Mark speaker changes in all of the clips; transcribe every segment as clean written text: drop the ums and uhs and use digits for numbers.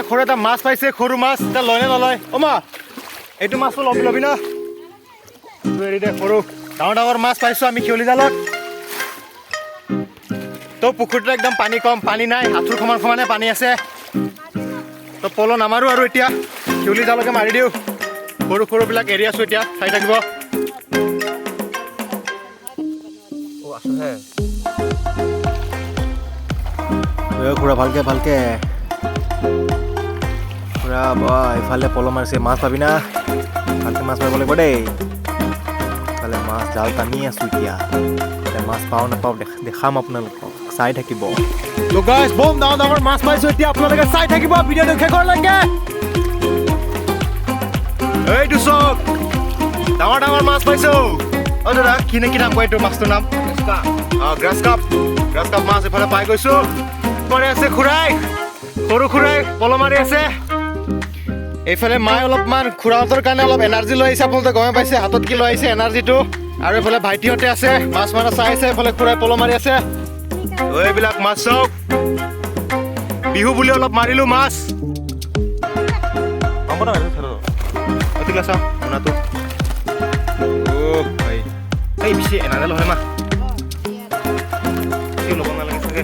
Speaker 1: খোৰা এটা মাছ পাইছে সৰু মাছ এটা লয় নে নলয় অমা এইটো মাছটো লবি না হেৰি দে সৰু ডাঙৰ ডাঙৰ মাছ পাইছো আমি শিয়লি জালত তো পুখুৰীটো একদম পানী কম পানী নাই আঁঠুৰ সমানে পানী আছে তো পল নামাৰো আৰু এতিয়া শিয়লি জালকে মাৰি দিওঁ সৰু সৰুবিলাক এৰি আছো এতিয়া চাই থাকিব খুৰা ভালকে পুৰা ইফালে পল মাৰিছে মাছ পাবি না ভালকে মাছ মাৰিব লাগিব দেই ইফালে মাছ জাল টানি আছো এতিয়া মাছ পাওঁ নাপাওঁ দেখাম আপোনালোকক চাই থাকিব বম ডাঙৰ ডাঙৰ মাছ পাইছো এতিয়া আপোনালোকে চাই থাকিব ভিডিঅ'টো শেষলৈকে এইটো চক ডাঙৰ ডাঙৰ মাছ পাইছো অ দাদা কি নাম কয় এইটো মাছটোৰ নাম গ্ৰাছ কাপ মাছ এফালে পাই গৈছো পৰে আছে খুৰাই সৰু খুৰাই পল মাৰি আছে এইফালে মায়ে অলপমান খুৰাহঁতৰ কাৰণে অলপ এনাৰ্জি লৈ আহিছে আপোনালোকে গমে পাইছে হাতত কি লৈ আহিছে এনাৰ্জিটো আৰু এইফালে ভাইটিহঁতে আছে মাছ মাৰা চাই আছে এইফালে খুৰাই পল মাৰি আছে এইবিলাক মাছ চাওক বিহু বুলি অলপ মাৰিলো মাছ বেছি এনাৰ্জি লয় মা ল'ব নালাগে চাগে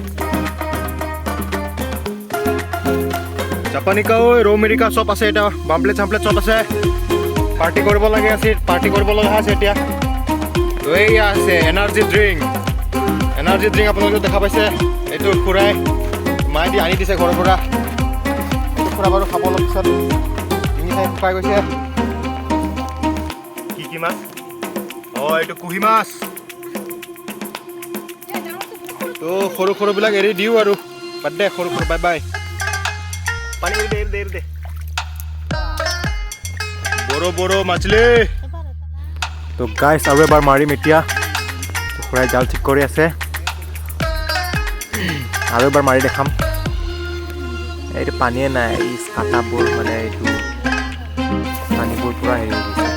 Speaker 1: জাপানী কাৱৈ ৰৌ মিৰিকা চব আছে এতিয়া বামপ্লেট চামপ্লেট চব আছে পাৰ্টি কৰিব লাগে আছে পাৰ্টি কৰিব লগা আছে এতিয়া এয়া আছে এনাৰ্জি ড্ৰিংক আপোনালোকে দেখা পাইছে এইটো খুৰাই মায়ে দি আনি দিছে ঘৰৰ পৰা এইটো খুৰা বাৰু খাব অলপ পিছত ডিঙি চাই শুকাই গৈছে কি মাছ এইটো কুহি মাছ তো সৰুবিলাক এৰি দিওঁ আৰু বাদ দে সৰু বাই বাই পানী দে বড় মাছলি তো গাইছ আৰু এবাৰ মাৰিম এতিয়া খুৰাই জাল ঠিক কৰি আছে আৰু এবাৰ মাৰি দেখাম এইটো পানীয়ে নাই এই কাটাবোৰ মানে এইটো পানীবোৰ পুৰা হেৰি হৈ গৈছে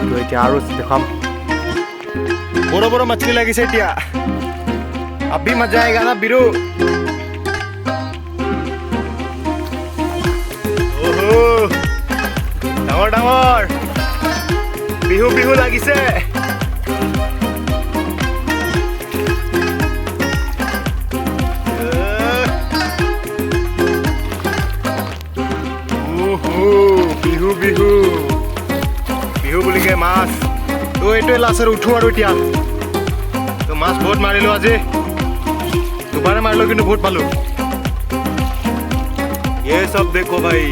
Speaker 1: তো এতিয়া আৰু দেখাম বড় মাছলি লাগিছে এতিয়া আবি মজা আয়েগা না বিৰু ডাঙৰ বিহু লাগিছে বিহু বুলিকে মাছ তো এইটোৱে লাষ্টত উঠো আৰু এতিয়া তো মাছ বহুত মাৰিলো আজি দুবাৰে মাৰিলো কিন্তু বহুত পালো ये सब देखो भाई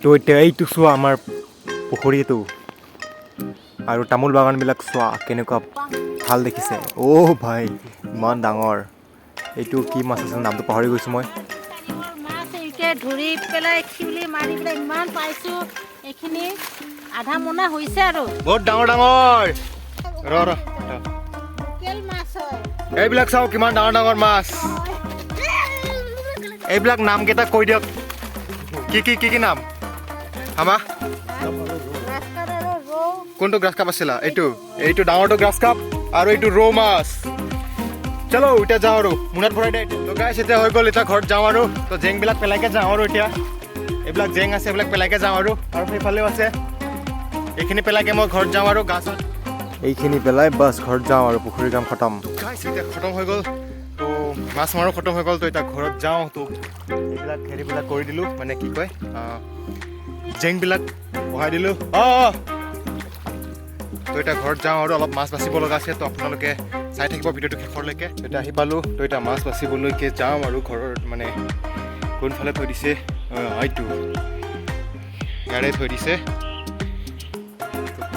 Speaker 1: তো এতিয়া এইটো চোৱা আমাৰ পুখুৰীটো আৰু তামোল বাগানবিলাক চোৱা কেনেকুৱা ভাল দেখিছে ভাই ইমান ডাঙৰ এইটো কি মাছ আছে নামটো পাহৰি গৈছোঁ মই
Speaker 2: ধৰি পেলাই শিউলি মাৰি পেলাই ইমান পাইছো এইখিনি আধা মোনা হৈছে আৰু
Speaker 1: বহুত ডাঙৰ এইবিলাক চাওঁ কিমান ডাঙৰ মাছ এইবিলাক নাম কেইটা কৈ দিয়ক কি নাম আমা কোনটো গ্ৰাছ কাপ আছিলা এইটো ডাঙৰটো গ্ৰাছ কাপ আৰু এইটো ৰৌ মাছ চলো এতিয়া যাওঁ আৰু মোনাত ভৰাই দে তো গাইছ এতিয়া হৈ গ'ল এতিয়া ঘৰত যাওঁ আৰু তো জেংবিলাক পেলাইকে যাওঁ আৰু এতিয়া এইবিলাক জেং আছে এইবিলাক পেলাইকে যাওঁ আৰু সেইফালেও আছে এইখিনি পেলাইকে মই ঘৰত যাওঁ আৰু গাছত এইখিনি পেলাই বাছ ঘৰত যাওঁ আৰু পুখুৰীৰ কাম খতম গাইছ এতিয়া খতম হৈ গ'ল তো মাছ মাৰো খতম হৈ গ'ল তো এতিয়া ঘৰত যাওঁ তো এইবিলাক হেৰিবিলাক কৰি দিলোঁ মানে কি কয় জেংবিলাক বহাই দিলোঁ তো এতিয়া ঘৰত যাওঁ আৰু অলপ মাছ বাচিব লগা আছে তো আপোনালোকে চাই থাকিব ভিডিঅ'টো শেষলৈকে এতিয়া আহি পালোঁ তো এতিয়া মাছ বাচিবলৈকে যাওঁ আৰু ঘৰৰ মানে কোনফালে থৈ দিছে হয়তো ইয়াৰে থৈ দিছে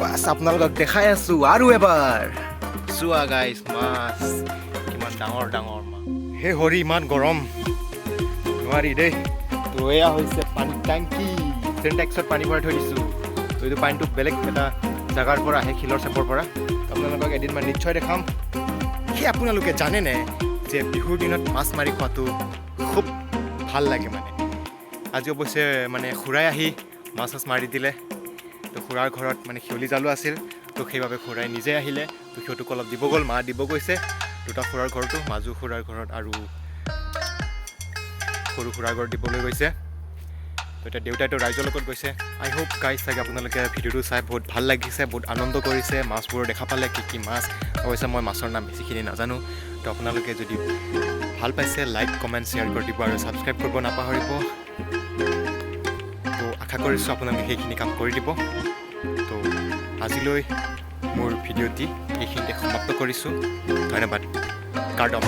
Speaker 1: বাছ আপোনালোকক দেখাই আছোঁ আৰু এবাৰ চোৱা গাইজ মাছ কিমান ডাঙৰ ডাঙৰ মাছ হে হৰি ইমান গৰম নোৱাৰি দেই তো এয়া হৈছে পানী টেংকি চেণ্টেক্সত পানী ভৰাই থৈ দিছোঁ তো এইটো পানীটো বেলেগ এটা জেগাৰ পৰা আহে শিলৰ চেপৰ পৰা আপোনালোকক এদিন মই নিশ্চয় দেখাম সেই আপোনালোকে জানেনে যে বিহুৰ দিনত মাছ মাৰি খোৱাটো খুব ভাল লাগে মানে আজি অৱশ্যে মানে খুৰাই আহি মাছ চাছ মাৰি দিলে তো খুৰাৰ ঘৰত মানে শিয়লি জালো আছিল তো সেইবাবে খুৰাই নিজে আহিলে তো সিহঁতক অলপ দিব গ'ল মা দিব গৈছে দুটা খুৰাৰ ঘৰটো মাজু খুৰাৰ ঘৰত আৰু সৰু খুৰাৰ ঘৰত দিবলৈ গৈছে তো এতিয়া দেউতাইতো ৰাইজৰ লগত গৈছে আই হোপ গাইজ চাগে আপোনালোকে ভিডিঅ'টো চাই বহুত ভাল লাগিছে বহুত আনন্দ কৰিছে মাছবোৰ দেখা পালে কি মাছ অৱশ্যে মই মাছৰ নাম বেছিখিনি নাজানো তো আপোনালোকে যদি ভাল পাইছে লাইক কমেণ্ট শ্বেয়াৰ কৰি দিব আৰু ছাবস্ক্ৰাইব কৰিব নাপাহৰিব তো আশা কৰিছোঁ আপোনালোকে সেইখিনি কাম কৰি দিব তো আজিলৈ মোৰ ভিডিঅ'টি এইখিনিতে সমাপ্ত কৰিছোঁ ধন্যবাদ কাৰ্ডম